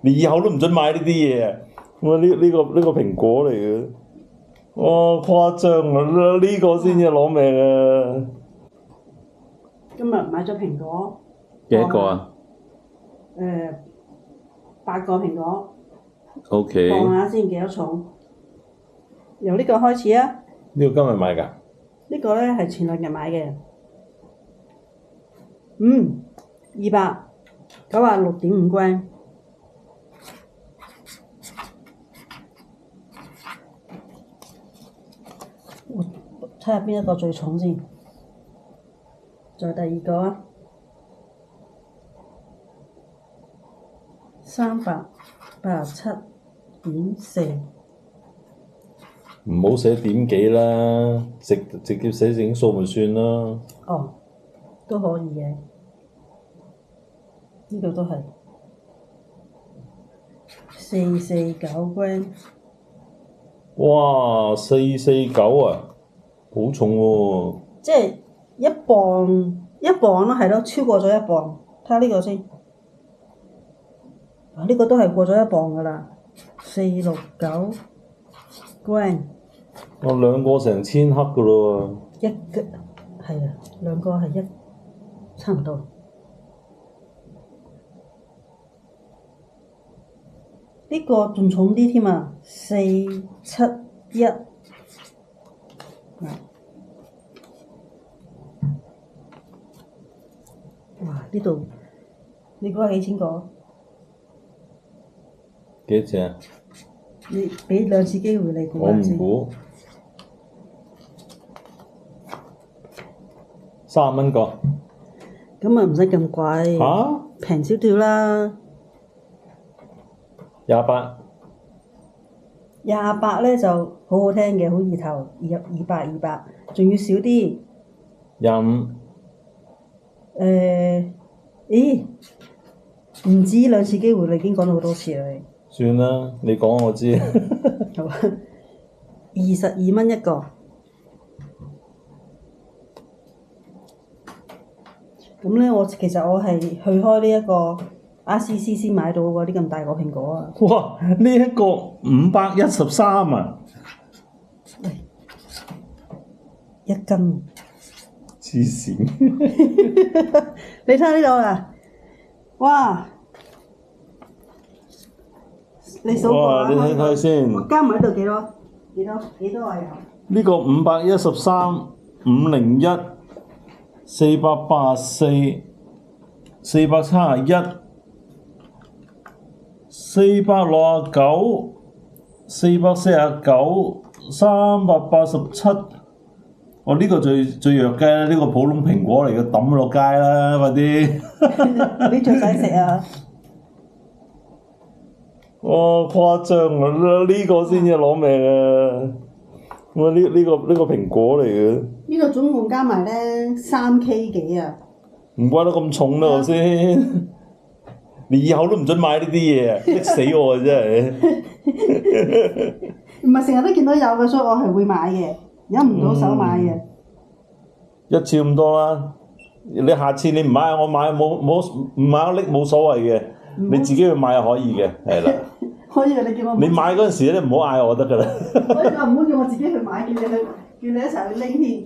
你以後都唔准買呢啲嘢啊！我呢個蘋果嚟嘅，哇誇張啊！呢個先至攞命啊！今日買咗蘋果，幾多個啊？8個蘋果。？OK。望下先幾多重？由呢個開始啊！呢個今日買㗎？呢個咧係前兩日買嘅。296.5 g。我睇下邊一個最重先。再第二個啊，387.4。唔好寫點幾啦，直接寫整數咪算啦。哦，都可以嘅。呢度都係449 g。哇，449啊，好重喎！即係1磅咯，係咯，超過咗1磅。睇下呢個先。呢個都係過咗1磅㗎啦，469 g。我兩個成千克㗎咯喎。係啊，兩個係差唔多。呢個仲重啲添啊，471。哇！呢度你估下幾錢個？幾多錢啊？你俾2次機會你估我下先。唔估。30蚊個。咁啊唔使咁貴。嚇？平少少啦。28咧就好好聽嘅，好意頭，200，仲要少啲。25。唔止2次機會，你已經講咗好多次啦。算啦，你講我知。好啊，22蚊一個。咁咧，其實我係去開呢一個RCC 先買到嗰啲咁大個蘋果啊。哇！呢一個513啊！1斤。黐線。你睇下呢度啊！哇！你數過啦。哇！你睇先。加埋呢度幾多？幾多啊？有？呢個513、501、484、471、469、449、387。我呢個最弱嘅，呢個普通蘋果嚟嘅，抌落街啦，快啲！你仲使食啊？哇！誇張啊！呢個先至攞命啊！我呢個蘋果嚟嘅。呢個總共加埋咧3K 幾啊！唔怪得咁重啦，頭先。你以後都唔准買呢啲嘢啊！激死我啊！真係。唔係成日都見到有嘅，所以我係會買嘅，忍唔到手買嘅。一次咁多啦，你下次你唔買我買，唔買我拎冇所謂嘅，你自己去買可以嘅，係啦。可以啊！你叫我。你買嗰陣時咧，唔好嗌我得㗎啦。可以啊！唔好叫我自己去買，叫你一齊去拎添。